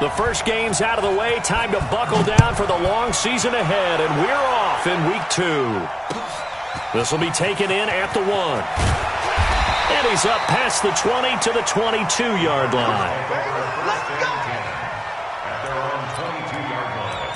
The first game's out of the way. Time to buckle down for the long season ahead, and we're off in week 2. This will be taken in at the 1. And he's up past the 20 to the 22-yard line. Let's go! At their own 22-yard line.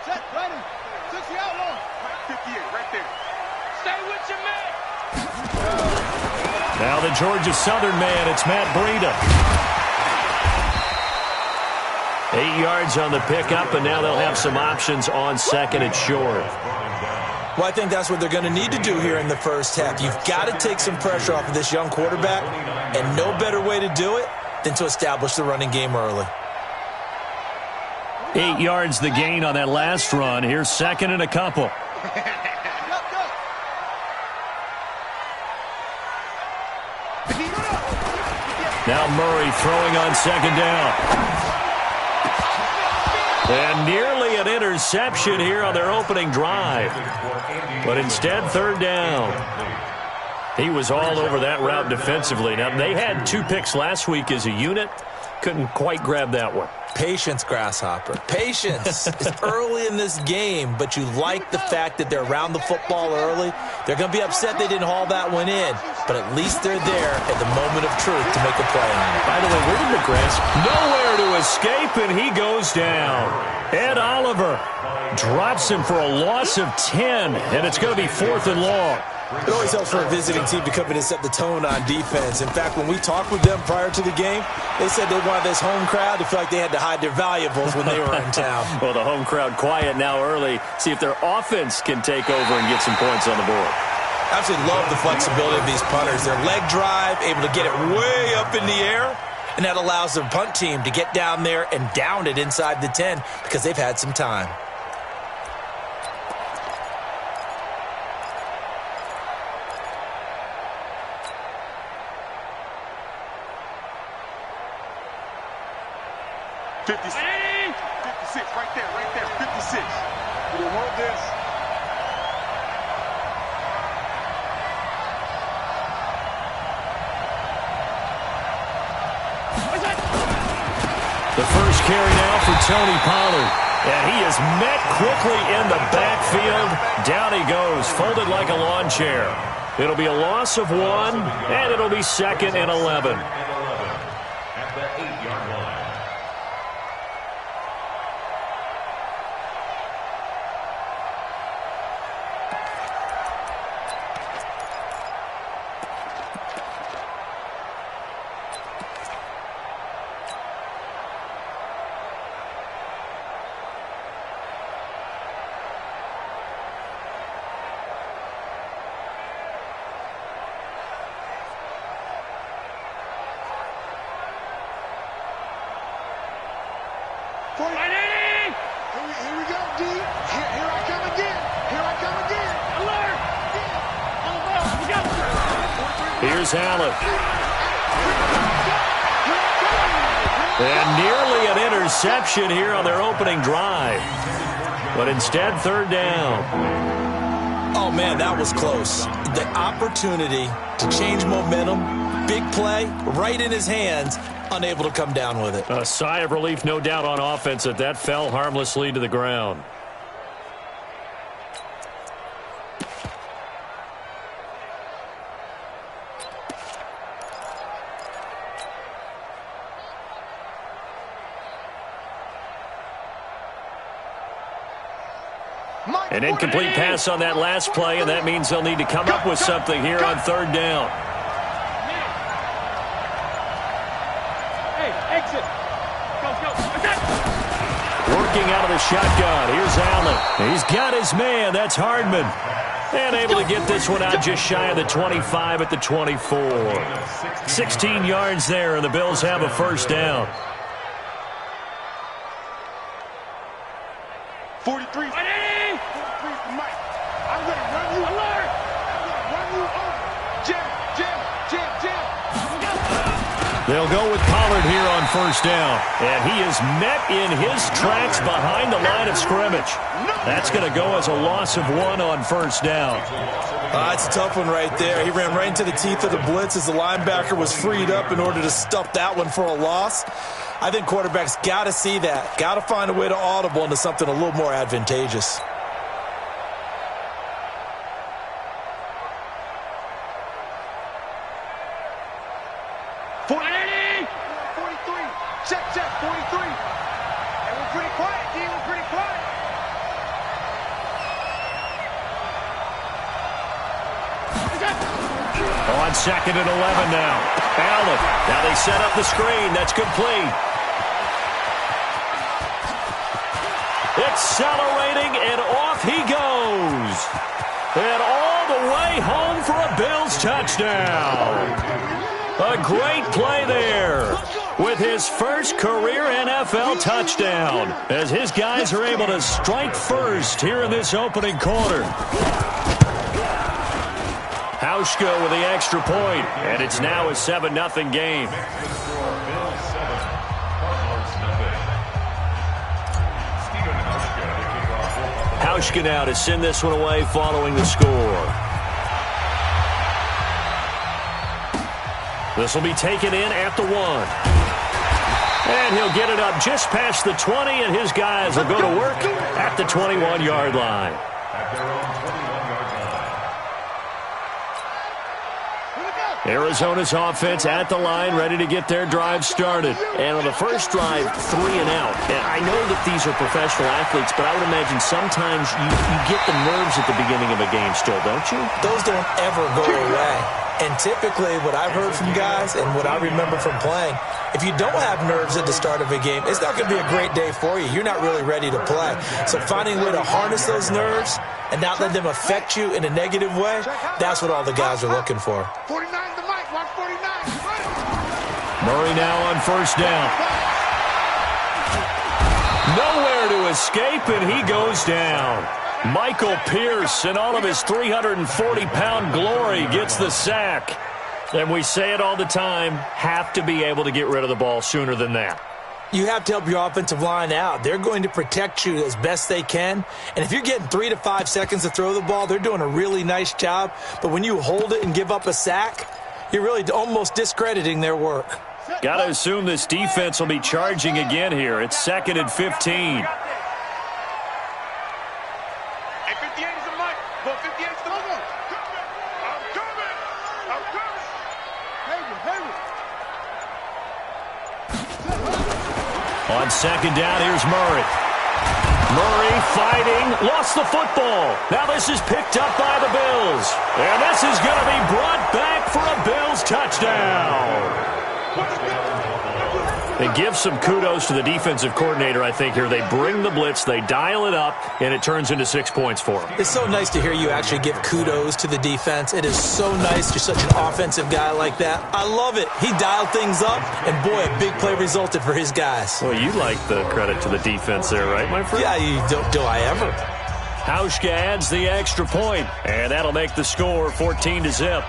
Set, ready. 60 out long. 58, right there. Stay with your man. Now the Georgia Southern man, it's Matt Breida. 8 yards on the pickup, and now they'll have some options on second and short. Well, I think that's what they're going to need to do here in the first half. You've got to take some pressure off of this young quarterback, and no better way to do it than to establish the running game early. 8 yards the gain on that last run. Here's second and a couple. Now Murray throwing on second down. And nearly an interception here on their opening drive. But instead, third down. He was all over that route defensively. Now, they had 2 picks last week as a unit. Couldn't quite grab that one. Patience, Grasshopper. Patience. It's early in this game, but you like the fact that they're around the football early. They're going to be upset they didn't haul that one in, but at least they're there at the moment of truth to make a play on it. By the way, where did McGrath? Nowhere to escape, and he goes down. Ed Oliver drops him for a loss of 10, and it's going to be 4th and long. It always helps for a visiting team to come in and set the tone on defense. In fact, when we talked with them prior to the game, they said they wanted this home crowd to feel like they had to hide their valuables when they were in town. Well, the home crowd quiet now early. See if their offense can take over and get some points on the board. I absolutely love the flexibility of these punters. Their leg drive, able to get it way up in the air, and that allows their punt team to get down there and down it inside the 10 because they've had some time. Right there, 56. We don't want this. The first carry now for Tony Pollard. And he is met quickly in the backfield. Down he goes, folded like a lawn chair. It'll be a loss of 1, and it'll be 2nd and 11. At the 8-yard line. Here we go, D. Here I come again. Here I come again. Alert! On the ball. We got it. Here's Allen. And nearly an interception here on their opening drive. But instead, third down. Oh, man, that was close. The opportunity to change momentum, big play, right in his hands, unable to come down with it. A sigh of relief, no doubt, on offense that fell harmlessly to the ground. An incomplete pass on that last play, and that means they'll need to come up with something here on third down. Hey, exit. Go. Working out of the shotgun. Here's Allen. He's got his man. That's Hardman. And able to get this one out just shy of the 25 at the 24. 16 yards there, and the Bills have a first down. 43. 43 for Mike. I'm going to run you. Alert! I'm going to run you over. Jam. They'll go with Pollard here on first down. And he is met in his tracks behind the line of scrimmage. That's going to go as a loss of 1 on first down. It's a tough one right there. He ran right into the teeth of the blitz as the linebacker was freed up in order to stuff that one for a loss. I think quarterbacks got to see that. Got to find a way to audible into something a little more advantageous. Check, 43. And we're pretty quiet, D. We're pretty quiet. On 2nd and 11 now. Allen. Now they set up the screen. That's complete. Accelerating, and off he goes. And all the way home for a Bills touchdown. A great play there with his first career NFL touchdown as his guys are able to strike first here in this opening quarter. Hauschka with the extra point, and it's now a 7-0 game. Hauschka now to send this one away following the score. This will be taken in at the 1. And he'll get it up just past the 20, and his guys will go to work at the 21-yard line. At their own 21-yard line. Arizona's offense at the line, ready to get their drive started. And on the first drive, 3 and out. And I know that these are professional athletes, but I would imagine sometimes you get the nerves at the beginning of a game still, don't you? Those don't ever go away. And typically what I've heard from guys and what I remember from playing, if you don't have nerves at the start of a game, it's not going to be a great day for you. You're not really ready to play. So finding a way to harness those nerves and not let them affect you in a negative way, that's what all the guys are looking for. 49 the mic, watch 49. Murray now on first down. Nowhere to escape, and he goes down. Michael Pierce, in all of his 340-pound glory, gets the sack. And we say it all the time, have to be able to get rid of the ball sooner than that. You have to help your offensive line out. They're going to protect you as best they can. And if you're getting 3 to 5 seconds to throw the ball, they're doing a really nice job. But when you hold it and give up a sack, you're really almost discrediting their work. Got to assume this defense will be charging again here. It's 2nd and 15. On 2nd down, here's Murray. Murray fighting, lost the football. Now this is picked up by the Bills. And this is going to be brought back for a Bills touchdown. They give some kudos to the defensive coordinator, I think, here. They bring the blitz, they dial it up, and it turns into 6 points for them. It's so nice to hear you actually give kudos to the defense. It is so nice. You're such an offensive guy like that. I love it. He dialed things up, and boy, a big play resulted for his guys. Well, you like the credit to the defense there, right, my friend? Yeah, you do I ever. Hauschka adds the extra point, and that'll make the score 14-0.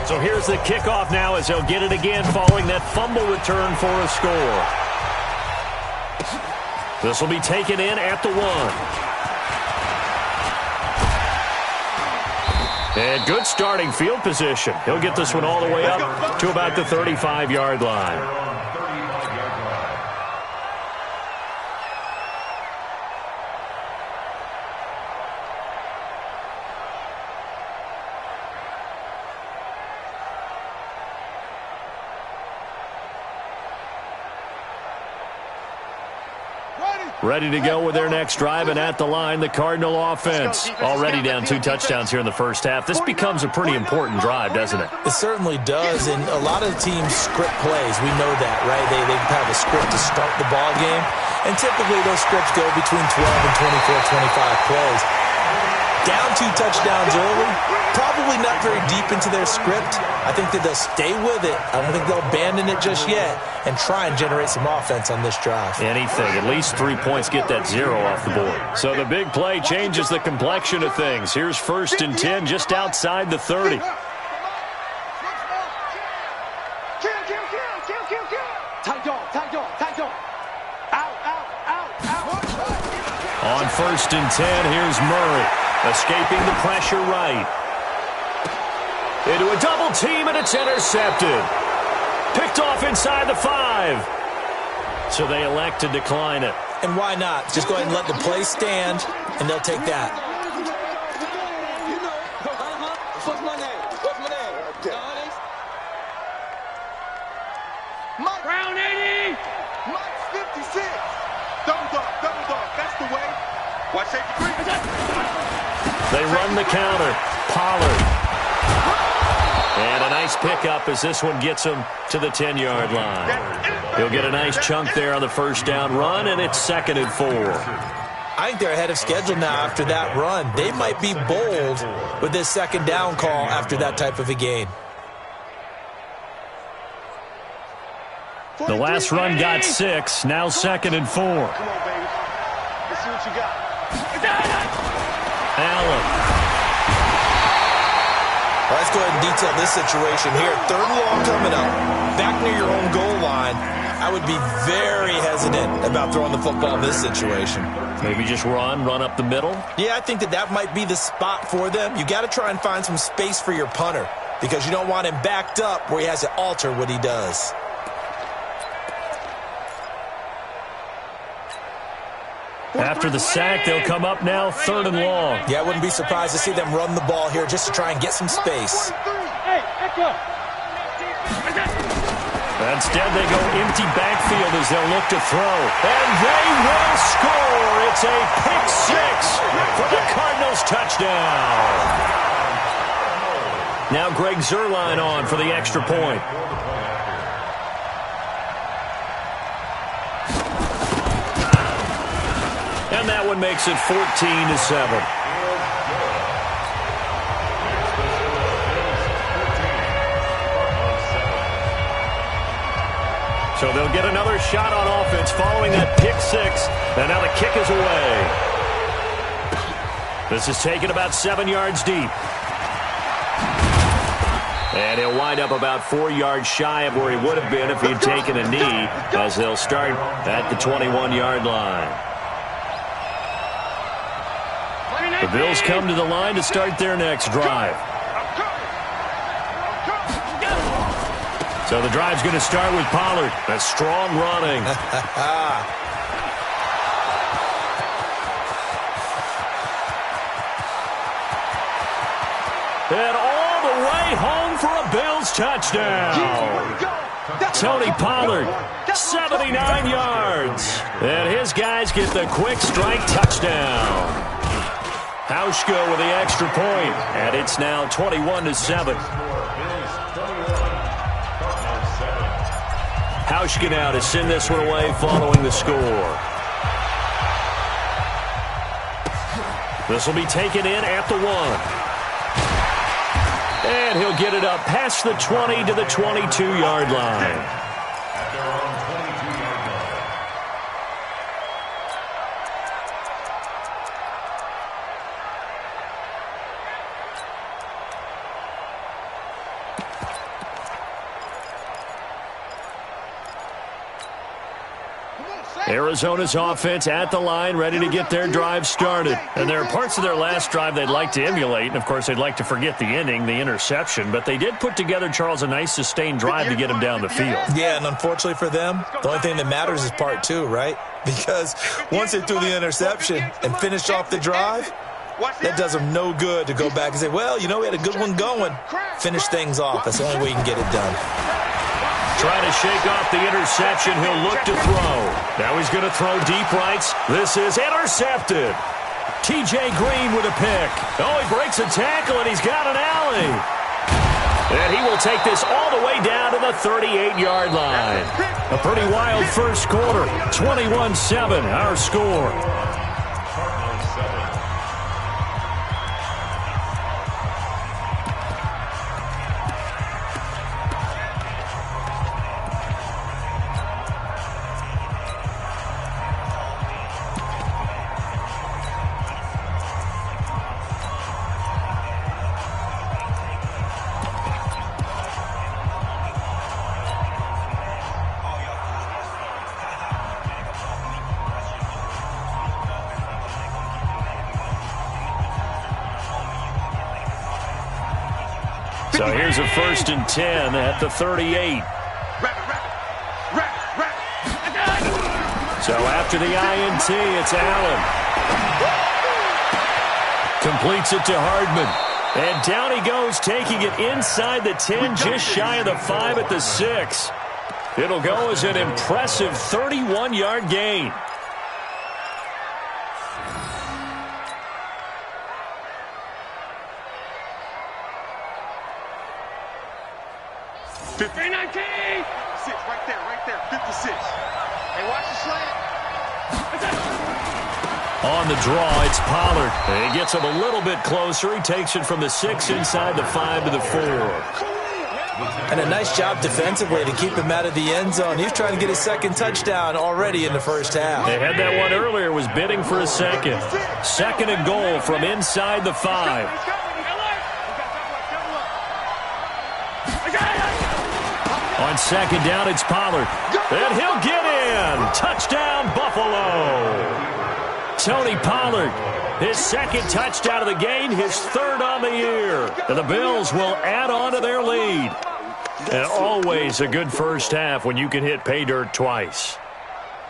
So here's the kickoff now as they'll get it again following that fumble return for a score. This will be taken in at the 1. And good starting field position. He'll get this one all the way up to about the 35-yard line. Ready to go with their next drive, and at the line, the Cardinal offense. Already down 2 touchdowns here in the first half. This becomes a pretty important drive, doesn't it? It certainly does, and a lot of teams script plays. We know that, right? They have a script to start the ball game, and typically those scripts go between 12 and 24, 25 plays. Down 2 touchdowns early, probably not very deep deep into their script. I think that they'll stay with it. I don't think they'll abandon it just yet and try and generate some offense on this drive. Anything. At least 3 points, get that 0 off the board. So the big play changes the complexion of things. Here's 1st and 10 just outside the 30. On 1st and 10, here's Murray, escaping the pressure right. Into a double team, and it's intercepted. Picked off inside the 5. So they elect to decline it. And why not? Just go ahead and let the play stand, and they'll take that. Round 80. Mike's 56. Double dog. That's the way. Watch safety green. They run the counter. Pollard. And a nice pickup as this one gets him to the 10-yard line. He'll get a nice chunk there on the 1st down run, and it's 2nd and 4. I think they're ahead of schedule now after that run. They might be bold with this 2nd down call after that type of a gain. The last run got 6. Now 2nd and 4. Come on, baby. Let's see what you got. Allen. Well, let's go ahead and detail this situation here. 3rd and long coming up. Back near your own goal line. I would be very hesitant about throwing the football in this situation. Maybe just run up the middle. Yeah, I think that might be the spot for them. You got to try and find some space for your punter because you don't want him backed up where he has to alter what he does. After the sack, they'll come up now 3rd and long. Yeah, I wouldn't be surprised to see them run the ball here just to try and get some space. Instead, they go empty backfield as they'll look to throw. And they will score. It's a pick 6 for the Cardinals touchdown. Now Greg Zuerlein on for the extra point. And that one makes it 14-7. So they'll get another shot on offense following that pick 6. And now the kick is away. This is taken about 7 yards deep. And he'll wind up about 4 yards shy of where he would have been if he had taken a knee, as they'll start at the 21-yard line. The Bills come to the line to start their next drive. So the drive's going to start with Pollard. A strong running. And all the way home for a Bills touchdown. Tony Pollard, 79 yards. And his guys get the quick strike touchdown. Hauschka with the extra point, and it's now 21-7. Hauschka now to send this one away following the score. This will be taken in at the 1. And he'll get it up past the 20 to the 22-yard line. Arizona's offense at the line, ready to get their drive started. And there are parts of their last drive they'd like to emulate, and of course they'd like to forget the ending, the interception, but they did put together, Charles, a nice sustained drive to get them down the field. Yeah, and unfortunately for them, the only thing that matters is part 2, right? Because once they threw the interception and finished off the drive, that does them no good to go back and say, well, you know, we had a good one going. Finish things off. That's the only way you can get it done. Trying to shake off the interception. He'll look to throw. Now he's going to throw deep rights. This is intercepted. T.J. Green with a pick. Oh, he breaks a tackle, and he's got an alley. And he will take this all the way down to the 38-yard line. A pretty wild first quarter. 21-7, our score. So here's a 1st and 10 at the 38. So after the INT, it's Allen. Completes it to Hardman. And down he goes, taking it inside the 10, just shy of the 5 at the 6. It'll go as an impressive 31-yard gain. Right there, 56. Hey, watch the slant. On the draw, it's Pollard. He gets him a little bit closer. He takes it from the 6 inside the 5 to the 4. And a nice job defensively to keep him out of the end zone. He's trying to get his 2nd touchdown already in the first half. They had that one earlier, was bidding for a 2nd. 2nd and goal from inside the 5. On 2nd down, it's Pollard. And he'll get in. Touchdown, Buffalo. Tony Pollard, his 2nd touchdown of the game, his 3rd on the year. And the Bills will add on to their lead. And always a good first half when you can hit pay dirt twice.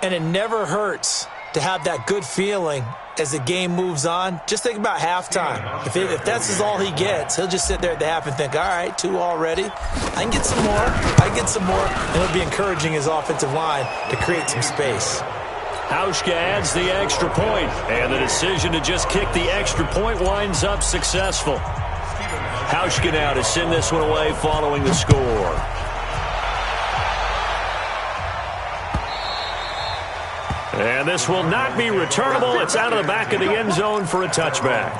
And it never hurts to have that good feeling as the game moves on. Just think about halftime. If that's all he gets, he'll just sit there at the half and think, all right, 2 already. I can get some more. I can get some more. And he'll be encouraging his offensive line to create some space. Hauschka adds the extra point, and the decision to just kick the extra point winds up successful. Hauschka now to send this one away following the score. And this will not be returnable. It's out of the back of the end zone for a touchback.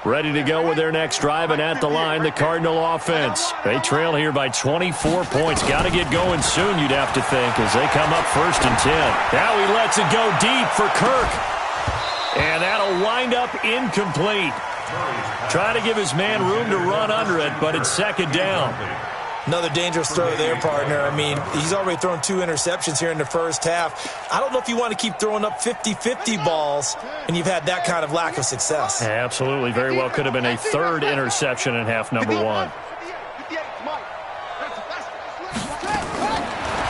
Ready to go with their next drive, and at the line, the Cardinal offense. They trail here by 24 points. Got to get going soon, you'd have to think, as they come up 1st and 10. Now he lets it go deep for Kirk. And that'll wind up incomplete. Trying to give his man room to run under it, but it's 2nd down. Another dangerous throw there, partner. I mean, he's already thrown 2 interceptions here in the first half. I don't know if you want to keep throwing up 50-50 balls, and you've had that kind of lack of success. Absolutely. Very well could have been a 3rd interception in half number 1.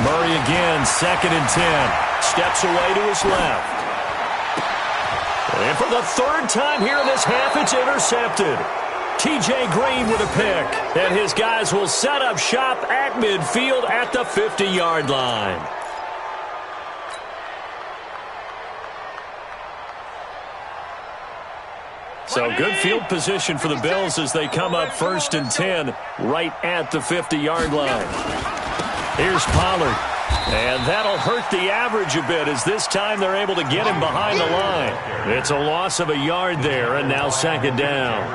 Murray again, 2nd and 10. Steps away to his left. And for the 3rd time here in this half, it's intercepted. T.J. Green with a pick. And his guys will set up shop at midfield at the 50-yard line. So good field position for the Bills as they come up 1st and 10 right at the 50-yard line. Here's Pollard. And that'll hurt the average a bit as this time they're able to get him behind the line. It's a loss of a yard there, and now 2nd down.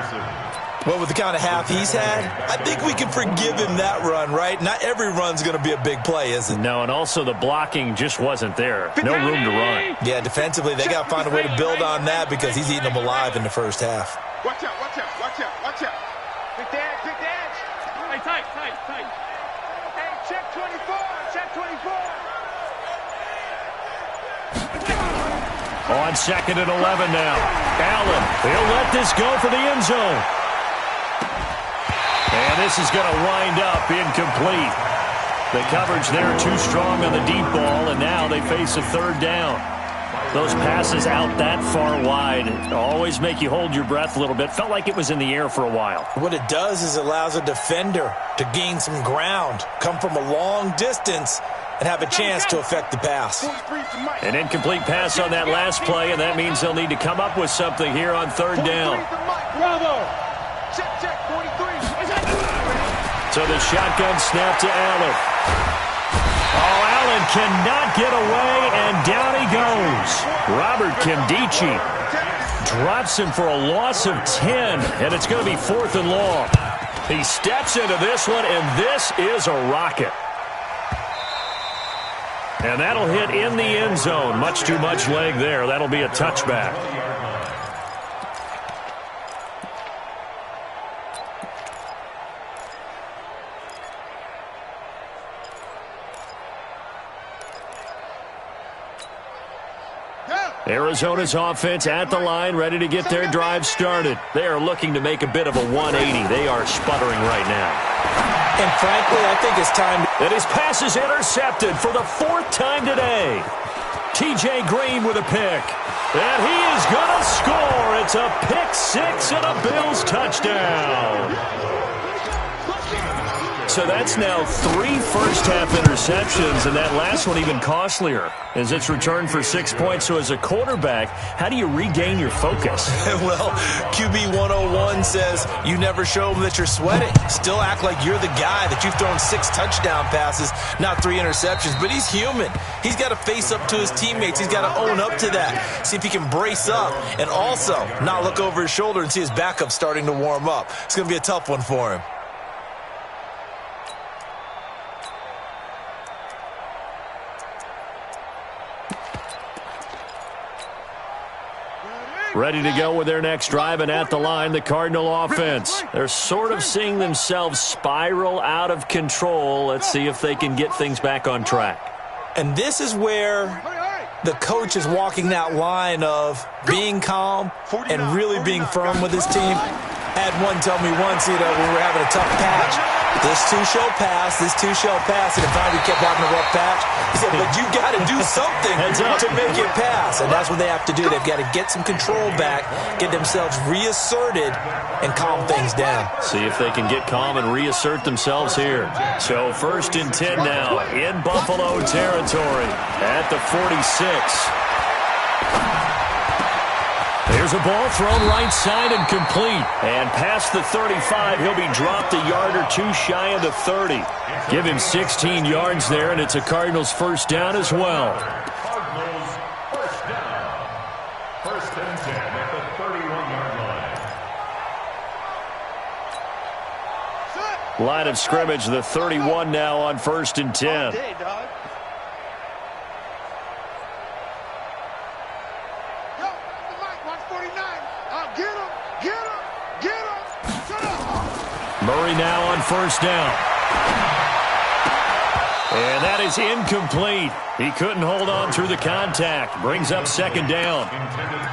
Well, with the kind of half he's had, I think we can forgive him that run, right? Not every run's going to be a big play, is it? No, and also the blocking just wasn't there. No room to run. Yeah, defensively, they got to find a way to build on that because he's eating them alive in the first half. Watch out, watch out, watch out, watch out. Big dash, big dash. Hey, tight. Hey, check 24, check 24. On 2nd and 11 now. Allen, he'll let this go for the end zone. And this is going to wind up incomplete. The coverage there too strong on the deep ball, and now they face a 3rd down. Those passes out that far wide always make you hold your breath a little bit. Felt like it was in the air for a while. What it does is it allows a defender to gain some ground, come from a long distance, and have a chance to affect the pass. An incomplete pass on that last play, and that means they'll need to come up with something here on 3rd down. Bravo. Check, 43. So the shotgun snap to Allen. Oh, Allen cannot get away, and down he goes. Robert Kimdichie drops him for a loss of 10, and it's going to be 4th and long. He steps into this one, and this is a rocket. And that'll hit in the end zone. Much too much leg there. That'll be a touchback. Arizona's offense at the line, ready to get their drive started. They are looking to make a bit of a 180. They are sputtering right now. And frankly, I think it's time. And his pass is intercepted for the 4th time today. T.J. Green with a pick. And he is going to score. It's a pick 6 and a Bills touchdown. So that's now 3 first-half interceptions, and that last one even costlier as it's returned for 6 points. So as a quarterback, how do you regain your focus? Well, QB 101 says you never show them that you're sweating. Still act like you're the guy, that you've thrown 6 touchdown passes, not 3 interceptions. But he's human. He's got to face up to his teammates. He's got to own up to that. See if he can brace up and also not look over his shoulder and see his backup starting to warm up. It's going to be a tough one for him. Ready to go with their next drive, and at the line, the Cardinal offense. They're sort of seeing themselves spiral out of control. Let's see if they can get things back on track. And this is where the coach is walking that line of being calm and really being firm with his team. I had one tell me once, when we were having a tough patch, this too shall pass, this too shall pass, and if finally kept having a rough patch, he said, but you got to do something to make it pass, and that's what they have to do. They've got to get some control back, get themselves reasserted, and calm things down. See if they can get calm and reassert themselves here. So 1st and 10 now in Buffalo territory at the 46. There's a ball thrown right side and complete. And past the 35, he'll be dropped a yard or 2 shy of the 30. Give him 16 yards there, and it's a Cardinals first down as well. Cardinals first down. 1st and 10 at the 31-yard line. Line of scrimmage, the 31 now on 1st and 10. Murray now on 1st down. And that is incomplete. He couldn't hold on through the contact. Brings up 2nd down.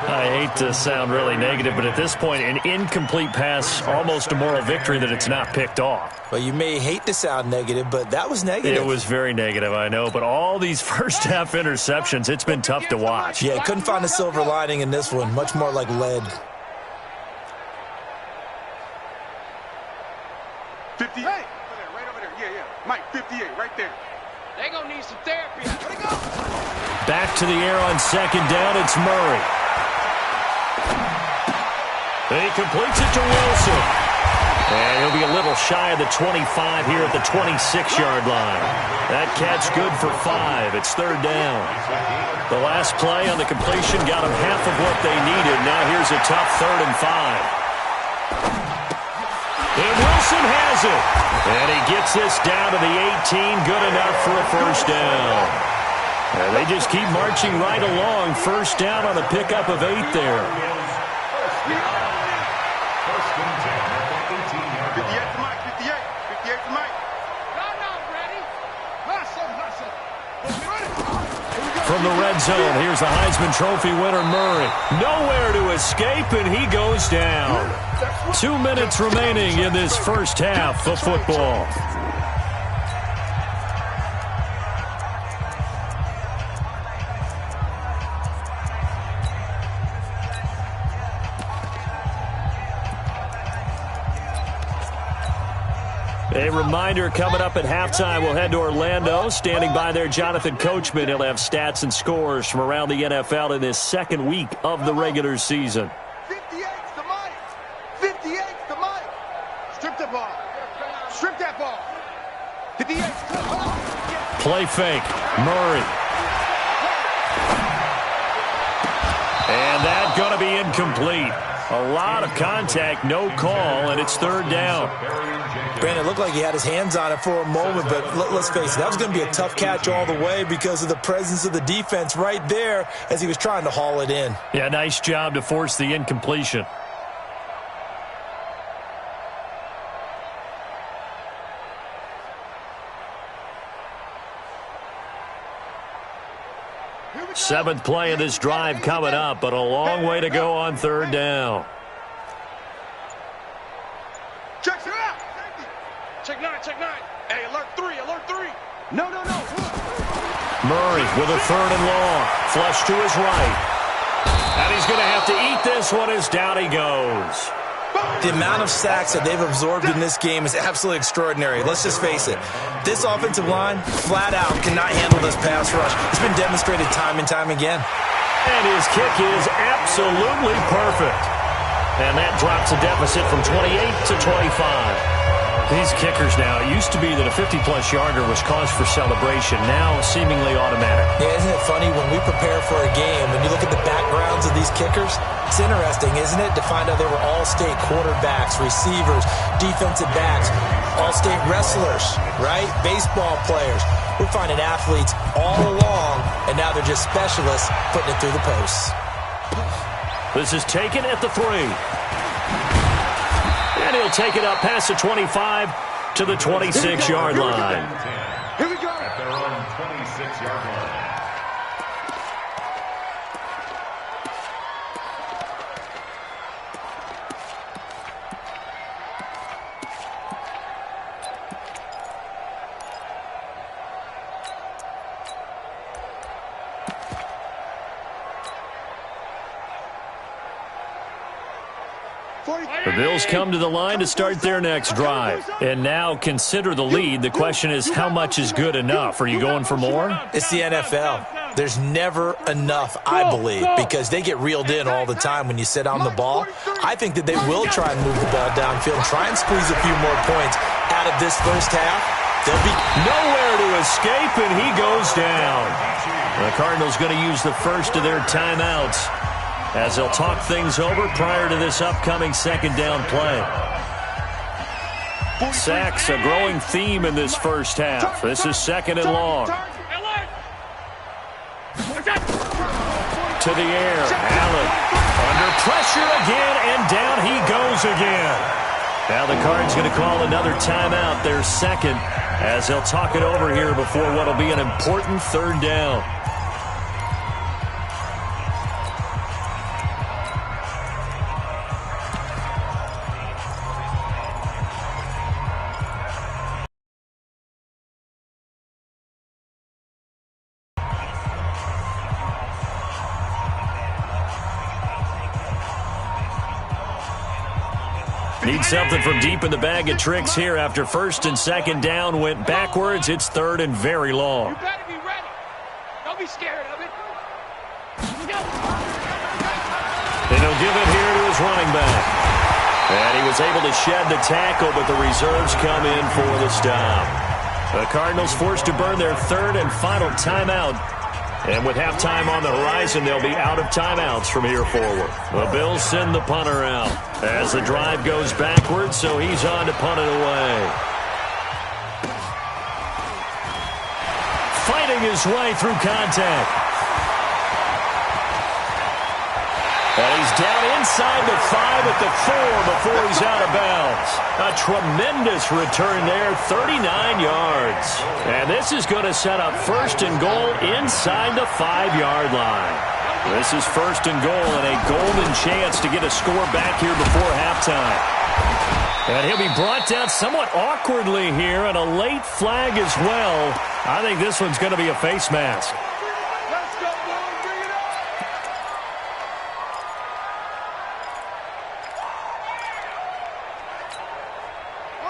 I hate to sound really negative, but at this point, an incomplete pass, almost a moral victory that it's not picked off. Well, you may hate to sound negative, but that was negative. It was very negative, I know. But all these first-half interceptions, it's been tough to watch. Yeah, couldn't find a silver lining in this one. Much more like lead. 58. Right over there. Yeah. Mike, 58, right there. They gonna need some therapy. Where'd he go? Back to the air on 2nd down. It's Murray. He completes it to Wilson. And he'll be a little shy of the 25 here at the 26-yard line. That catch good for 5. It's 3rd down. The last play on the completion got them half of what they needed. Now here's a tough 3rd and 5. And Wilson has it. And he gets this down to the 18. Good enough for a first down. And they just keep marching right along. First down on a pickup of 8 there. 1st and 10 at the 18-yard line. 58 to Mike. 58 to Mike. Not ready. Hustle. From the red zone, here's the Heisman Trophy winner, Murray. Nowhere to escape, and he goes down. 2 minutes remaining in this first half of football. A reminder, coming up at halftime, we'll head to Orlando. Standing by there, Jonathan Coachman. He'll have stats and scores from around the NFL in this 2nd week of the regular season. 58's the Mike. 58's the Mike. Strip the ball. Strip that ball. 58's the ball. Play fake. Murray. And that's going to be incomplete. A lot of contact, no call, and it's 3rd down. Brandon, it looked like he had his hands on it for a moment, but let's face it, that was going to be a tough catch all the way because of the presence of the defense right there as he was trying to haul it in. Yeah, nice job to force the incompletion. Seventh play of this drive coming up, but a long way to go on third down. Check it out. Check nine. Hey, alert three. No. Murray with a third and long. Flush to his right. And he's going to have to eat this one as down he goes. The amount of sacks that they've absorbed in this game is absolutely extraordinary. Let's just face it. This offensive line, flat out, cannot handle this pass rush. It's been demonstrated time and time again. And his kick is absolutely perfect. And that drops the deficit from 28 to 25. These kickers now, it used to be that a 50-plus yarder was cause for celebration, now seemingly automatic. Yeah, isn't it funny when we prepare for a game, when you look at the backgrounds of these kickers, it's interesting, isn't it, to find out they were all-state quarterbacks, receivers, defensive backs, all-state wrestlers, right? Baseball players. We're finding athletes all along, and now they're just specialists putting it through the posts. This is taken at the 3. And he'll take it up past the 25 to the 26-yard line. Here we go. At their own 26-yard line. The Bills come to the line to start their next drive. And now consider the lead. The question is, how much is good enough? Are you going for more? It's the NFL. There's never enough, I believe, because they get reeled in all the time when you sit on the ball. I think that they will try and move the ball downfield and try and squeeze a few more points out of this first half. They'll be nowhere to escape, and he goes down. The Cardinals going to use the first of their timeouts as they'll talk things over prior to this upcoming second down play. Sacks, a growing theme in this first half. This is second and long. To the air. Allen under pressure again, and down he goes again. Now the Cards going to call another timeout, their second, as they'll talk it over here before what will be an important third down. Need something from deep in the bag of tricks here after first and second down went backwards. It's third and very long. You better be ready. Don't be scared of it. And he'll give it here to his running back. And he was able to shed the tackle, but the reserves come in for the stop. The Cardinals forced to burn their third and final timeout. And with halftime on the horizon, they'll be out of timeouts from here forward. The Bills send the punter out as the drive goes backwards, so he's on to punt it away. Fighting his way through contact. And he's down inside the 5 at the 4 before he's out of bounds. A tremendous return there, 39 yards. And this is going to set up first and goal inside the 5-yard line. This is first and goal and a golden chance to get a score back here before halftime. And he'll be brought down somewhat awkwardly here, and a late flag as well. I think this one's going to be a face mask. Let's go, boys. Bring it up.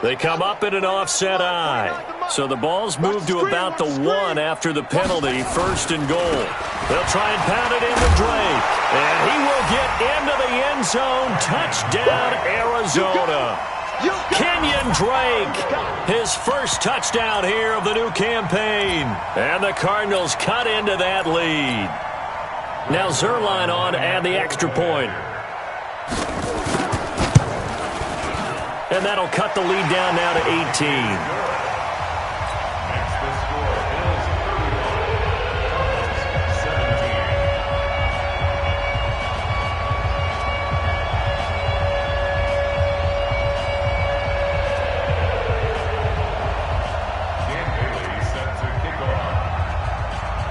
They come up in an offset eye. So the ball's moved to about the 1 after the penalty, first and goal. They'll try and pound it into Drake. And he will get into the end zone. Touchdown, Arizona. Kenyon Drake, his first touchdown here of the new campaign. And the Cardinals cut into that lead. Now Zerline on to add the extra point. And that'll cut the lead down now to 18.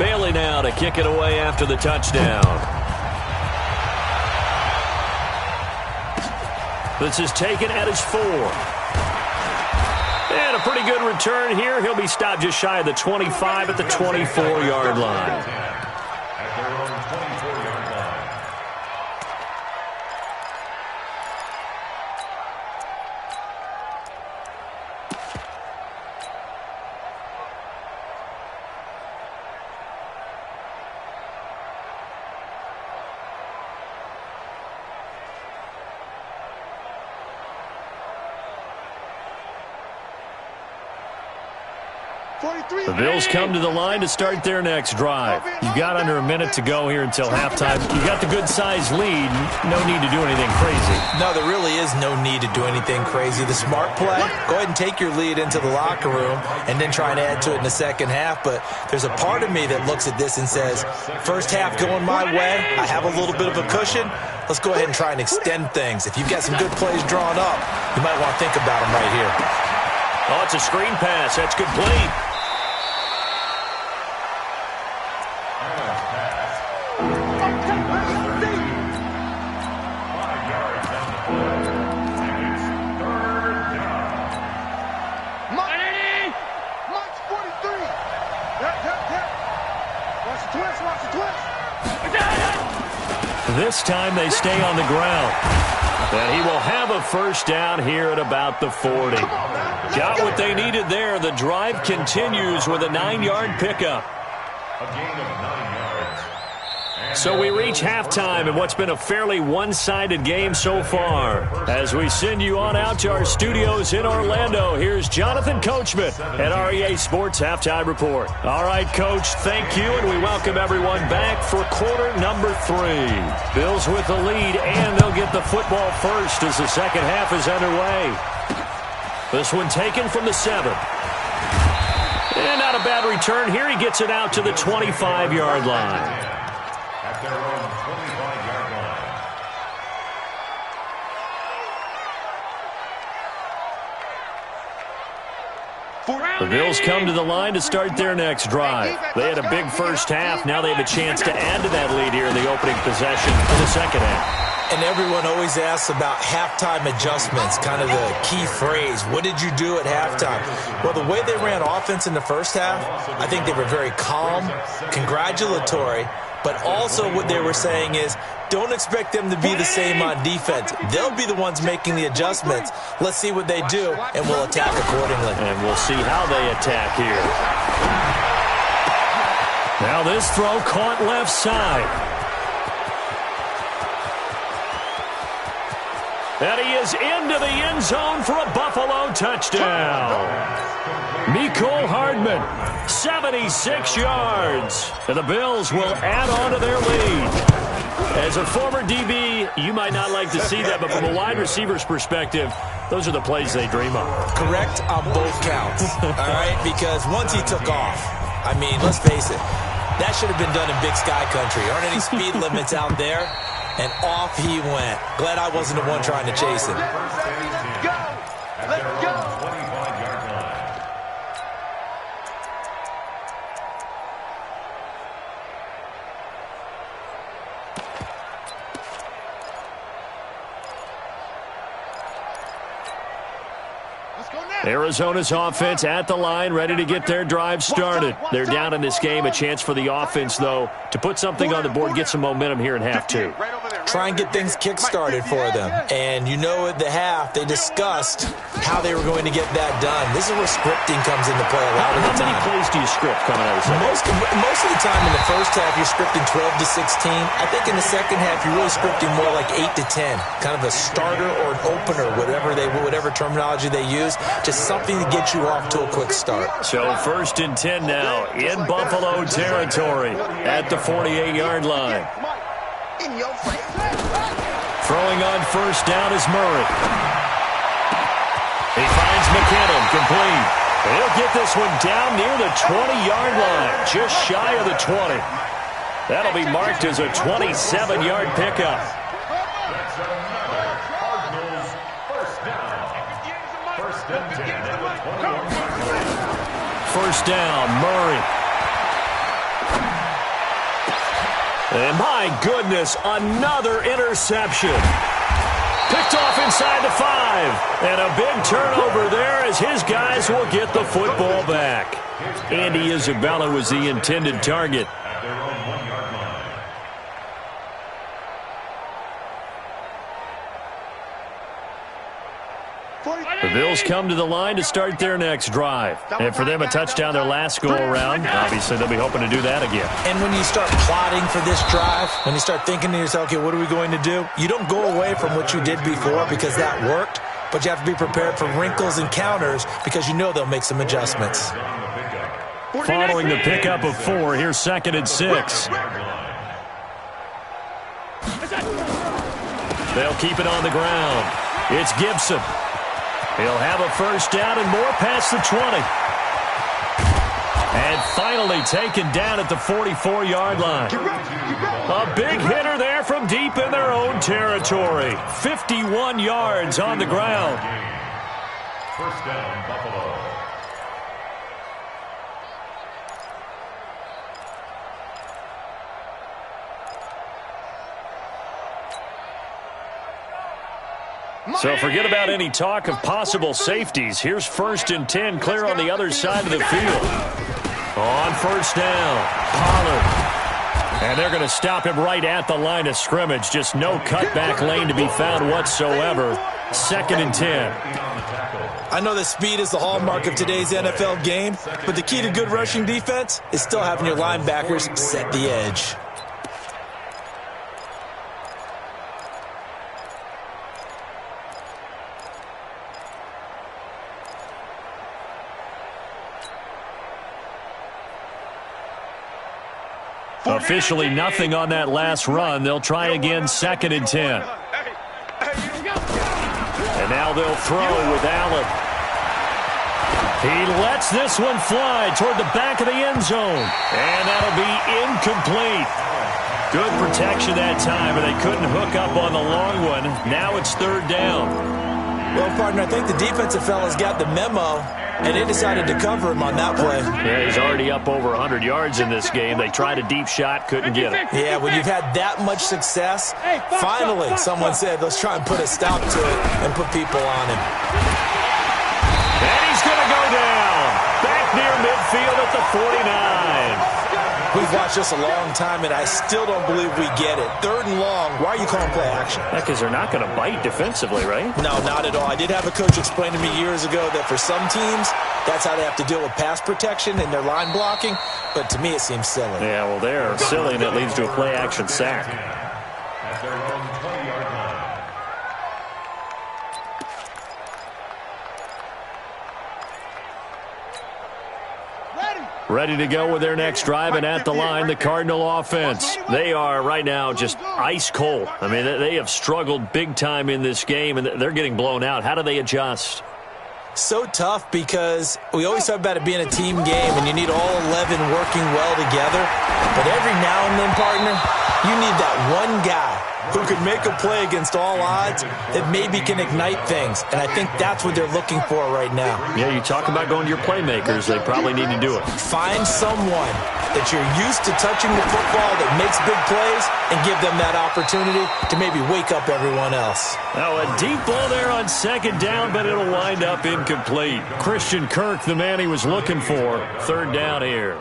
Bailey now to kick it away after the touchdown. This is taken at his 4. And a pretty good return here. He'll be stopped just shy of the 25 at the 24-yard line. At their own 24-yard line. The Bills come to the line to start their next drive. You've got under a minute to go here until halftime. You got the good-sized lead. No need to do anything crazy. No, there really is no need to do anything crazy. The smart play, go ahead and take your lead into the locker room and then try and add to it in the second half. But there's a part of me that looks at this and says, first half going my way, I have a little bit of a cushion. Let's go ahead and try and extend things. If you've got some good plays drawn up, you might want to think about them right here. Oh, it's a screen pass. That's complete. This time they stay on the ground. And he will have a first down here at about the 40. Got what they needed there. The drive continues with a 9-yard pickup. A gain of 9 yards. So we reach halftime in what's been a fairly one-sided game so far. As we send you on out to our studios in Orlando, here's Jonathan Coachman at REA Sports Halftime Report. All right, Coach, thank you, and we welcome everyone back for quarter number 3. Bills with the lead, and they'll get the football first as the second half is underway. This one taken from the 7. And not a bad return here. He gets it out to the 25-yard line. At their own 25-yard line. The Bills come to the line to start their next drive. They had a big first half. Now they have a chance to add to that lead here in the opening possession for the second half. And everyone always asks about halftime adjustments, kind of the key phrase. What did you do at halftime? Well, the way they ran offense in the first half, I think they were very calm, congratulatory, but also what they were saying is don't expect them to be the same on defense. They'll be the ones making the adjustments. Let's see what they do, and we'll attack accordingly. And we'll see how they attack here. Now this throw caught left side. And he is into the end zone for a Buffalo touchdown. Mecole Hardman, 76 yards. And the Bills will add on to their lead. As a former DB, you might not like to see that, but from a wide receiver's perspective, those are the plays they dream of. Correct on both counts, all right? Because once he took off, I mean, let's face it, that should have been done in Big Sky Country. Aren't any speed limits out there? And off he went. Glad I wasn't the one trying to chase him. Let's go! Let's go! 25-yard line. Arizona's offense at the line, ready to get their drive started. They're down in this game. A chance for the offense, though, to put something on the board, get some momentum here in half 2. Try and get things kick-started for them. And you know at the half, they discussed how they were going to get that done. This is where scripting comes into play a lot of the time. How many plays do you script coming out of the second? Most of the time in the first half, you're scripting 12 to 16. I think in the second half, you're really scripting more like 8 to 10. Kind of a starter or an opener, whatever terminology they use. Just something to get you off to a quick start. So 1st and 10 now in Buffalo territory at the 48-yard line. In your face. Throwing on first down is Murray. He finds McKinnon, complete. He'll get this one down near the 20-yard line, just shy of the 20. That'll be marked as a 27-yard pickup. That's another Cardinals first down. First and 10 at the 21-yard line. First down, Murray. And my goodness, another interception. Picked off inside the 5. And a big turnover there as his guys will get the football back. Andy Isabella was the intended target. At their own 1-yard line. The Bills come to the line to start their next drive. And for them, a touchdown their last go-around. Obviously, they'll be hoping to do that again. And when you start plotting for this drive, when you start thinking to yourself, okay, what are we going to do? You don't go away from what you did before because that worked, but you have to be prepared for wrinkles and counters because you know they'll make some adjustments. Following the pickup of 4, here's 2nd and 6. They'll keep it on the ground. It's Gibson. He'll have a first down and more past the 20. And finally taken down at the 44-yard line. A big hitter there from deep in their own territory. 51 yards on the ground. First down, Buffalo. So forget about any talk of possible safeties. Here's 1st and 10, clear on the other side of the field. On first down, Pollard. And they're going to stop him right at the line of scrimmage. Just no cutback lane to be found whatsoever. 2nd and 10. I know that speed is the hallmark of today's NFL game, but the key to good rushing defense is still having your linebackers set the edge. Officially nothing on that last run. They'll try again, 2nd and 10. And now they'll throw with Allen. He lets this one fly toward the back of the end zone. And that'll be incomplete. Good protection that time, but they couldn't hook up on the long one. Now it's 3rd down. Well, partner, I think the defensive fellas got the memo, and they decided to cover him on that play. Yeah, he's already up over 100 yards in this game. They tried a deep shot, couldn't get it. Yeah, when you've had that much success, finally someone said, let's try and put a stop to it and put people on him. And he's going to go down. Back near midfield at the 49. We've watched this a long time, and I still don't believe we get it. 3rd and long, why are you calling play action? Because they're not going to bite defensively, right? No, not at all. I did have a coach explain to me years ago that for some teams, that's how they have to deal with pass protection and their line blocking, but to me it seems silly. Yeah, well, they're silly, and it leads to a play action sack. At their own 20-yard line. Ready to go with their next drive, and at the line, the Cardinal offense. They are right now just ice cold. I mean, they have struggled big time in this game, and they're getting blown out. How do they adjust? So tough because we always talk about it being a team game, and you need all 11 working well together. But every now and then, partner, you need that one guy who can make a play against all odds that maybe can ignite things. And I think that's what they're looking for right now. Yeah, you talk about going to your playmakers. They probably need to do it. Find someone that you're used to touching the football that makes big plays and give them that opportunity to maybe wake up everyone else. Now, a deep ball there on 2nd down, but it'll wind up incomplete. Christian Kirk, the man he was looking for. 3rd down here.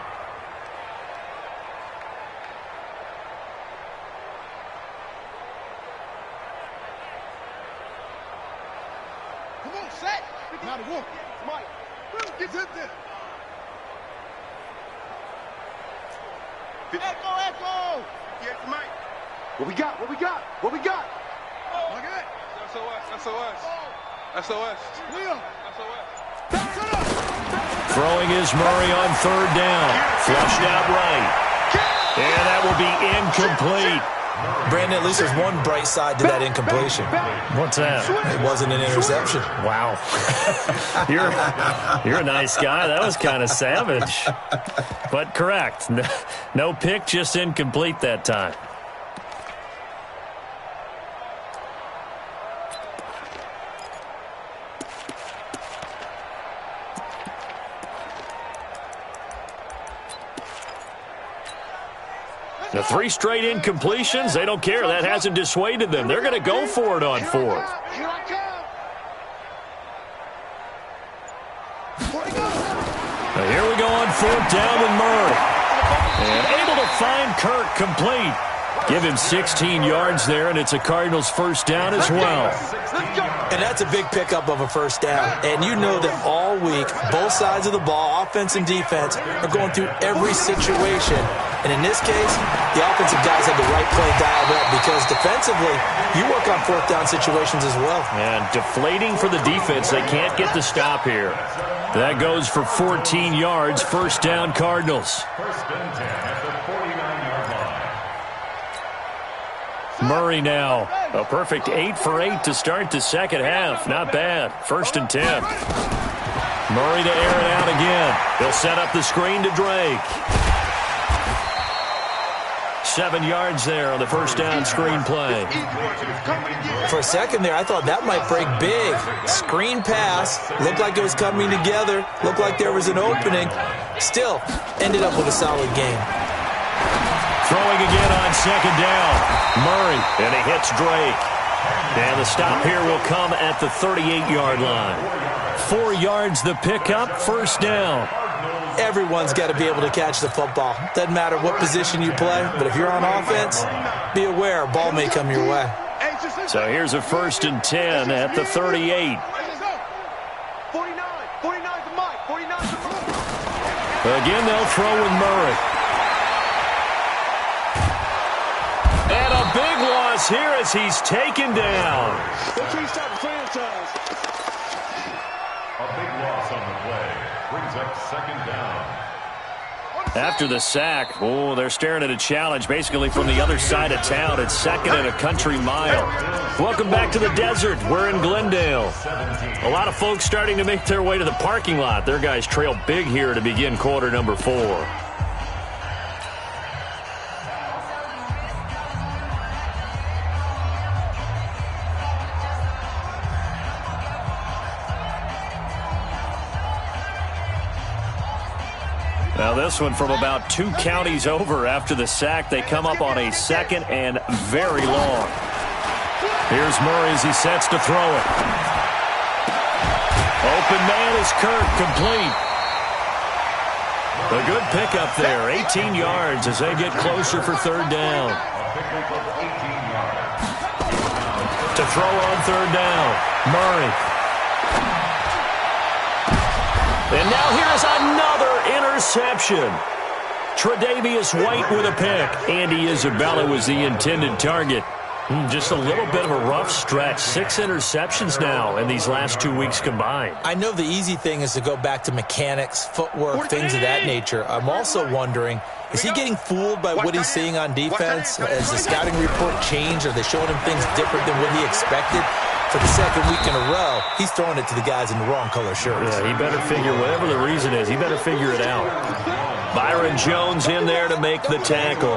Now the wolf. Mike. Get in there. Echo. Yes, Mike. What we got? Look at that. SOS. Leo. Throwing is Murray on 3rd down. Flushed out right. And that will be incomplete. Brandon, at least there's one bright side to that incompletion. What's that? It wasn't an interception. Wow. You're a nice guy. That was kind of savage. But correct. No pick, just incomplete that time. The 3 straight incompletions, they don't care. That hasn't dissuaded them. They're going to go for it on 4th. Here I come. Now here we go on 4th down with Murray. And able to find Kirk complete. Give him 16 yards there, and it's a Cardinals first down as well. And that's a big pickup of a first down. And you know that all week, both sides of the ball, offense and defense, are going through every situation. And in this case, the offensive guys have the right play dialed up because defensively, you work on 4th down situations as well. And deflating for the defense. They can't get the stop here. That goes for 14 yards, first down Cardinals. First and 10 at the 49-yard line. Murray now, a perfect 8 for 8 to start the second half. Not bad. First and 10. Murray to air it out again. He'll set up the screen to Drake. 7 yards there on the first down screen play. For a second there, I thought that might break big. Screen pass. Looked like it was coming together. Looked like there was an opening. Still, ended up with a solid game. Throwing again on second down. Murray, and he hits Drake. And the stop here will come at the 38-yard line. 4 yards the pickup, first down. Everyone's got to be able to catch the football. Doesn't matter what position you play, but if you're on offense, be aware a ball may come your way. So here's a first and 10 at the 38. 49 to Mike. 49 to Mike. Again, they'll throw with Murray. And a big loss here as he's taken down. They can't stop the franchise. A big loss on the play. Brings up second down. After the sack, oh, they're staring at a challenge basically from the other side of town. It's second and a country mile. Welcome back to the desert. We're in Glendale. A lot of folks starting to make their way to the parking lot. Their guys trail big here to begin quarter number 4. Now this one from about 2 counties over after the sack. They come up on a second and very long. Here's Murray as he sets to throw it. Open man is Kirk, complete. A good pickup there, 18 yards as they get closer for third down. To throw on third down, Murray. And now here's another interception. Tre'Davious White with a pick. Andy Isabella was the intended target. Just a little bit of a rough stretch. 6 interceptions now in these last 2 weeks combined. I know the easy thing is to go back to mechanics, footwork, things of that nature. I'm also wondering, is he getting fooled by what he's seeing on defense? Has the scouting report changed? Are they showing him things different than what he expected? For the second week in a row, he's throwing it to the guys in the wrong color shirts. Yeah, he better figure, whatever the reason is, he better figure it out. Byron Jones in there to make the tackle.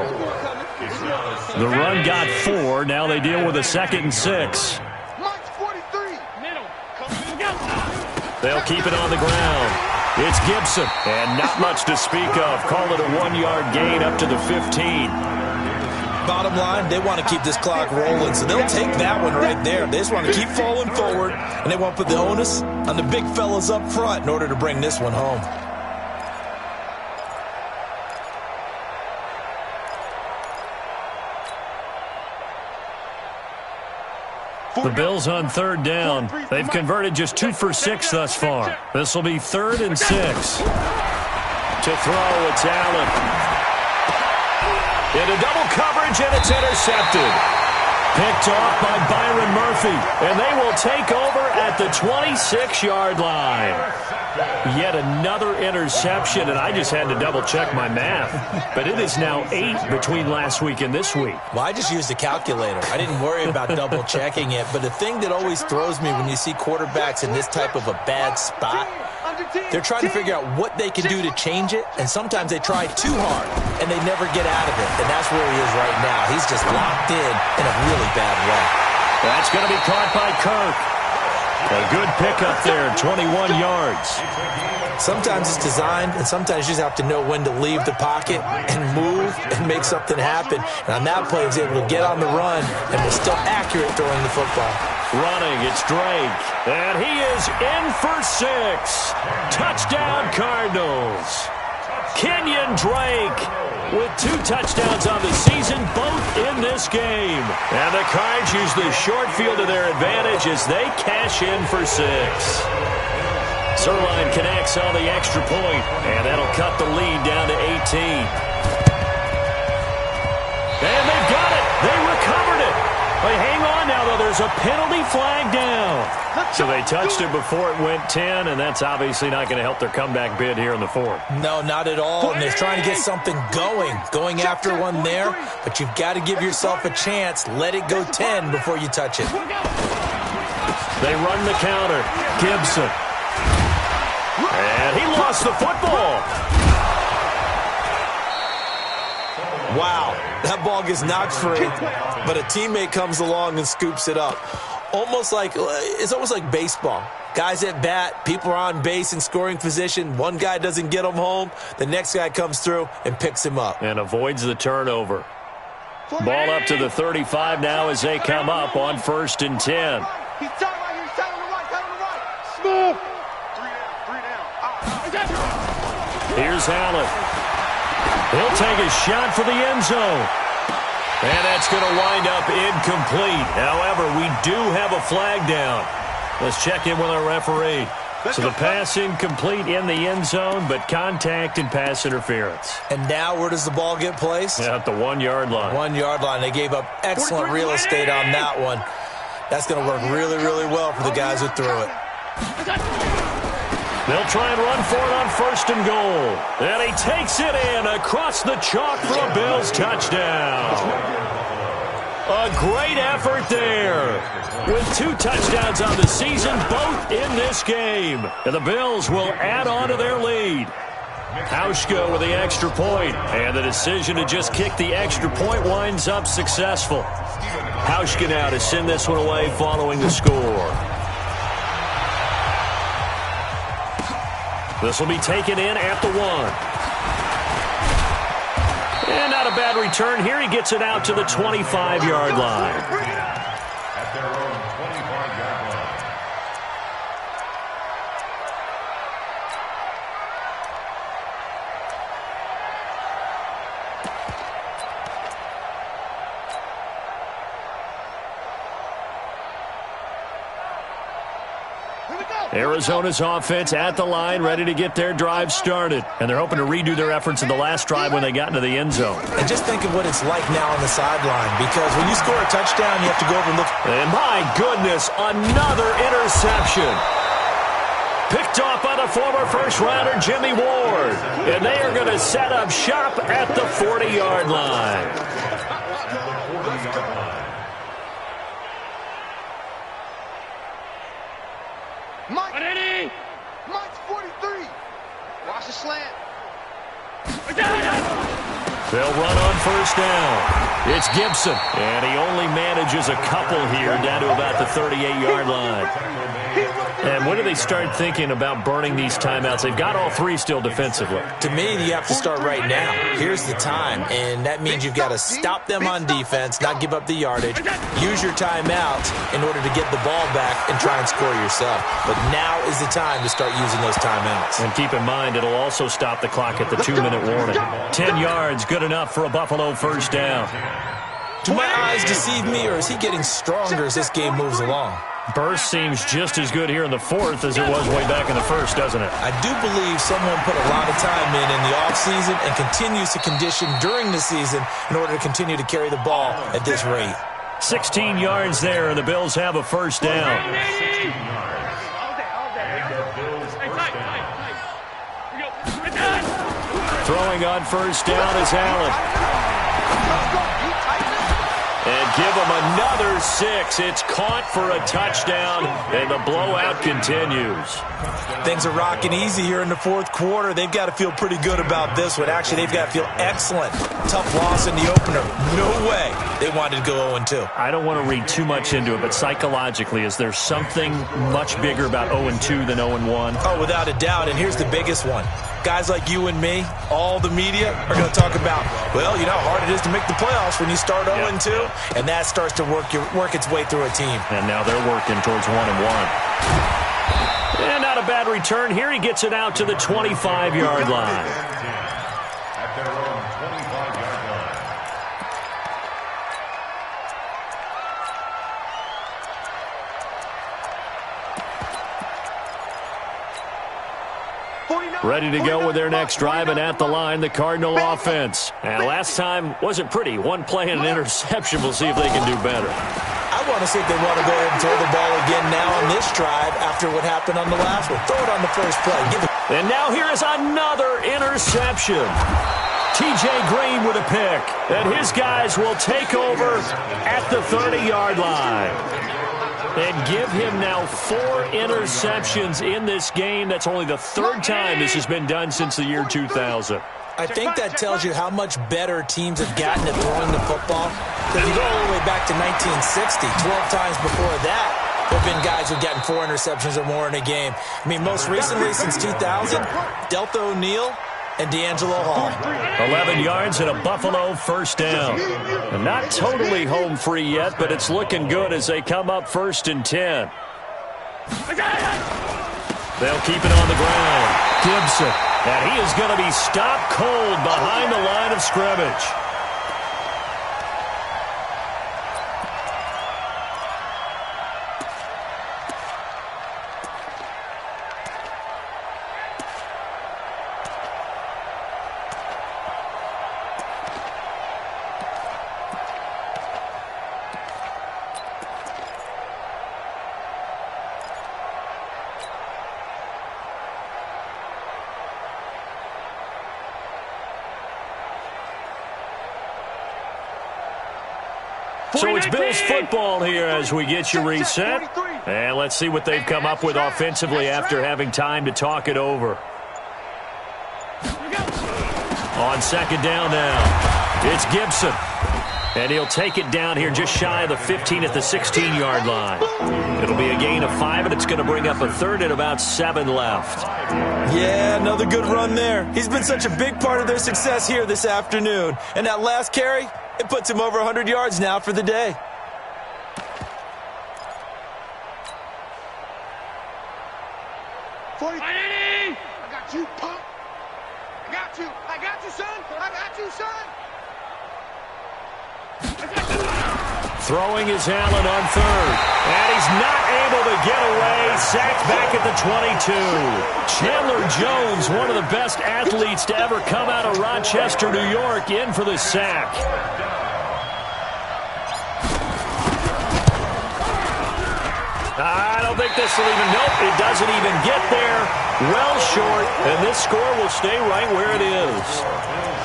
The run got 4. Now they deal with a second and 6. Mike's 43. They'll keep it on the ground. It's Gibson. And not much to speak of. Call it a 1-yard gain up to the 15. Bottom line, they want to keep this clock rolling, so they'll take that one right there. They just want to keep falling forward, and they want to put the onus on the big fellas up front in order to bring this one home. The Bills on third down. They've converted just 2 for 6 thus far. This will be 3rd and 6. To throw, it's Allen. Into double coverage, and it's intercepted. Picked off by Byron Murphy, and they will take over at the 26-yard line. Yet another interception, and I just had to double-check my math. But it is now 8 between last week and this week. Well, I just used a calculator. I didn't worry about double-checking it. But the thing that always throws me when you see quarterbacks in this type of a bad spot, they're trying to figure out what they can do to change it, and sometimes they try too hard, and they never get out of it. And that's where he is right now. He's just locked in a really bad way. That's going to be caught by Kirk. A good pickup there, 21 yards. Sometimes it's designed, and sometimes you just have to know when to leave the pocket and move and make something happen. And on that play, he was able to get on the run and was still accurate throwing the football. Running, it's Drake. And he is in for 6. Touchdown, Cardinals. Kenyon Drake with 2 touchdowns on the season, both in this game. And the Cards use the short field to their advantage as they cash in for 6. Zerline connects on the extra point, and that'll cut the lead down to 18. And they've got it. They recovered it. But hang on now, though. There's a penalty flag down. So they touched it before it went 10, and that's obviously not going to help their comeback bid here in the 4th. No, not at all. And they're trying to get something going after one there. But you've got to give yourself a chance. Let it go 10 before you touch it. They run the counter. Gibson. And he lost the football. Wow, that ball gets knocked free, but a teammate comes along and scoops it up. It's almost like baseball. Guys at bat, people are on base in scoring position. One guy doesn't get him home. The next guy comes through and picks him up. And avoids the turnover. Ball up to the 35 now as they come up on 1st and 10. He's tight right here. He's tight on the right. Smooth. 3 down. Here's Allen. He'll take a shot for the end zone. And that's going to wind up incomplete. However, we do have a flag down. Let's check in with our referee. So the pass incomplete in the end zone, but contact and pass interference. And now where does the ball get placed? At the 1-yard line. 1-yard line. They gave up excellent real estate on that one. That's going to work really, really well for the guys who threw it. They'll try and run for it on 1st and goal. And he takes it in across the chalk for a Bills touchdown. A great effort there. With 2 touchdowns on the season, both in this game. And the Bills will add on to their lead. Hauschka with the extra point. And the decision to just kick the extra point winds up successful. Hauschka now to send this one away following the score. This will be taken in at the 1. And not a bad return here. He gets it out to the 25-yard line. At their own 25-yard line. Arizona's offense at the line, ready to get their drive started. And they're hoping to redo their efforts in the last drive when they got into the end zone. And just think of what it's like now on the sideline, because when you score a touchdown, you have to go over and look. And my goodness, another interception. Picked off by the former first-rounder Jimmy Ward. And they are going to set up shop at the 40-yard line. Mike's 43. Watch the slant. They'll run on 1st down. It's Gibson. And he only manages a couple here down to about the 38-yard line. And when do they start thinking about burning these timeouts? They've got all 3 still defensively. To me, you have to start right now. Here's the time, and that means you've got to stop them on defense, not give up the yardage, use your timeouts in order to get the ball back and try and score yourself. But now is the time to start using those timeouts. And keep in mind, it'll also stop the clock at the 2-minute warning. 10 yards, good enough for a Buffalo 1st down. Do my eyes deceive me, or is he getting stronger as this game moves along? Burst seems just as good here in the 4th as it was way back in the 1st, doesn't it? I do believe someone put a lot of time in the offseason and continues to condition during the season in order to continue to carry the ball at this rate. 16 yards there, and the Bills have a 1st down. Throwing on 1st down is Allen. And give them another 6. It's caught for a touchdown, and the blowout continues. Things are rocking easy here in the fourth quarter. They've got to feel pretty good about this one. Actually, they've got to feel excellent. Tough loss in the opener. No way they wanted to go 0-2. I don't want to read too much into it, but psychologically, is there something much bigger about 0-2 than 0-1? Oh, without a doubt, and here's the biggest one. Guys like you and me, all the media, are going to talk about, well, you know how hard it is to make the playoffs when you start 0-2, and that starts to work its way through a team. And now they're working towards 1-1. And not a bad return here. He gets it out to the 25-yard line. At their own 25-yard line. Ready to go with their next drive, and at the line, the Cardinal offense. And last time wasn't pretty. One play and an interception. We'll see if they can do better. I want to see if they want to go ahead and throw the ball again now on this drive after what happened on the last one. Throw it on the first play. And now here is another interception. T.J. Green with a pick. And his guys will take over at the 30-yard line. And give him now 4 interceptions in this game. That's only the 3rd time this has been done since the year 2000. I think that tells you how much better teams have gotten at throwing the football. If you go all the way back to 1960, 12 times before that, there have been guys who've gotten 4 interceptions or more in a game. I mean, most recently since 2000, Delta O'Neal and D'Angelo Hall. 11 yards and a Buffalo first down. And not totally home free yet, but it's looking good as they come up 1st and 10. They'll keep it on the ground. Gibson. And he is going to be stopped cold behind the line of scrimmage. So it's Bills football here as we get you reset. And let's see what they've come up with offensively after having time to talk it over. On 2nd down now, it's Gibson. And he'll take it down here just shy of the 15 at the 16-yard line. It'll be a gain of 5, and it's going to bring up a 3rd and about 7 left. Yeah, another good run there. He's been such a big part of their success here this afternoon. And that last carry, it puts him over 100 yards now for the day. I got you, punk. I got you. I got you, son. I got you, son. Throwing is Allen on 3rd. And he's not able to get away. Sacked back at the 22. Chandler Jones, one of the best athletes to ever come out of Rochester, New York, in for the sack. I don't think this will even, nope, it doesn't even get there. Well short, and this score will stay right where it is.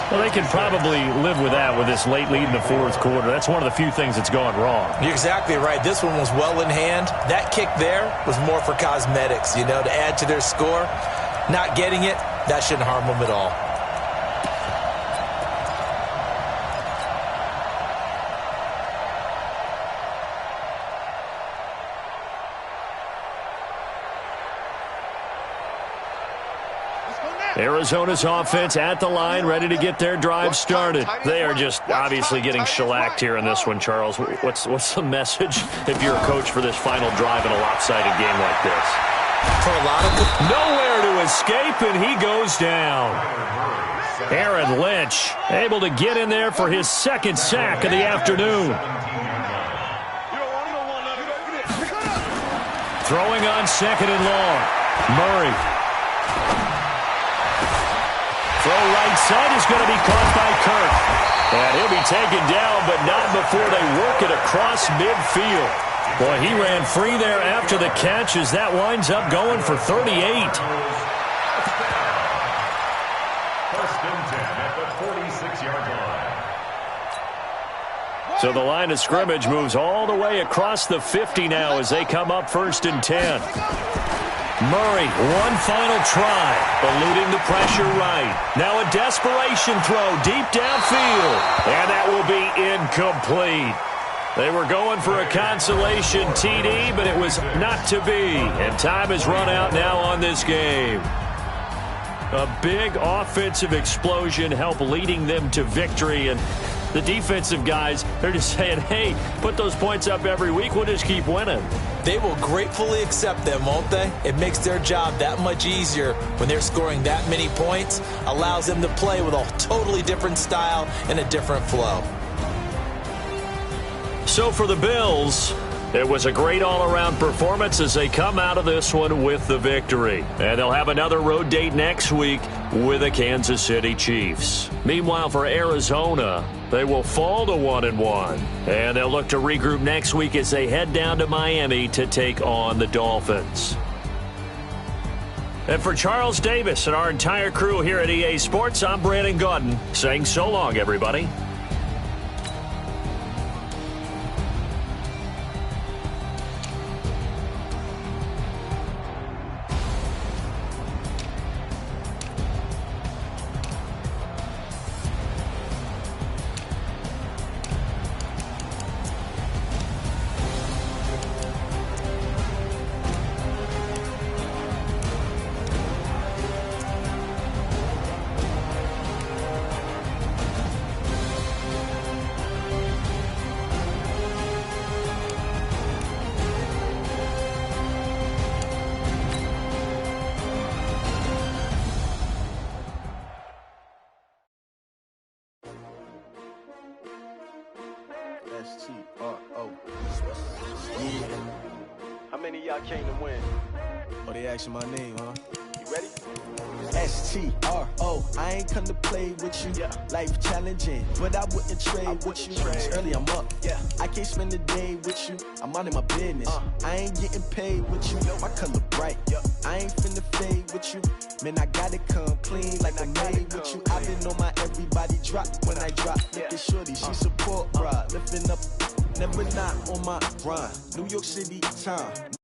Well, they can probably live with that with this late lead in the 4th quarter. That's one of the few things that's gone wrong. You're exactly right. This one was well in hand. That kick there was more for cosmetics, you know, to add to their score. Not getting it, that shouldn't harm them at all. Arizona's offense at the line, ready to get their drive started. They are just obviously getting shellacked here in this one, Charles. What's the message if you're a coach for this final drive in a lopsided game like this? For a lot of them, nowhere to escape, and he goes down. Aaron Lynch able to get in there for his 2nd sack of the afternoon. Throwing on 2nd and long. Murray. Throw right side is going to be caught by Kirk. And he'll be taken down, but not before they work it across midfield. Boy, he ran free there after the catch as that winds up going for 38. 1st and 10 at the 46-yard line. So the line of scrimmage moves all the way across the 50 now as they come up 1st and 10. Murray, one final try, eluding the pressure right. Now a desperation throw deep downfield, and that will be incomplete. They were going for a consolation TD, but it was not to be, and time has run out now on this game. A big offensive explosion helped leading them to victory, and the defensive guys, they're just saying, hey, put those points up every week, we'll just keep winning. They will gratefully accept them, won't they? It makes their job that much easier when they're scoring that many points, allows them to play with a totally different style and a different flow. So for the Bills, it was a great all-around performance as they come out of this one with the victory. And they'll have another road date next week with the Kansas City Chiefs. Meanwhile, for Arizona, they will fall to 1-1. And they'll look to regroup next week as they head down to Miami to take on the Dolphins. And for Charles Davis and our entire crew here at EA Sports, I'm Brandon Gaudin saying so long, everybody. S-T-R-O. Yeah. How many of y'all came to win? Oh, they asking my name, huh? You ready? S-T-R-O. I ain't come to play with you. Yeah. Life challenging, but I wouldn't trade with you. It's early, I'm up. Yeah. I can't spend the day with you. I'm out of my business. I ain't getting paid with you. My color bright. Yeah. I ain't finna fade with you. Man, I gotta come clean like I made with you. I've been on my everybody drop when I drop. Look at shorty, she support, bruh. Lifting up, never not on my grind. New York City time.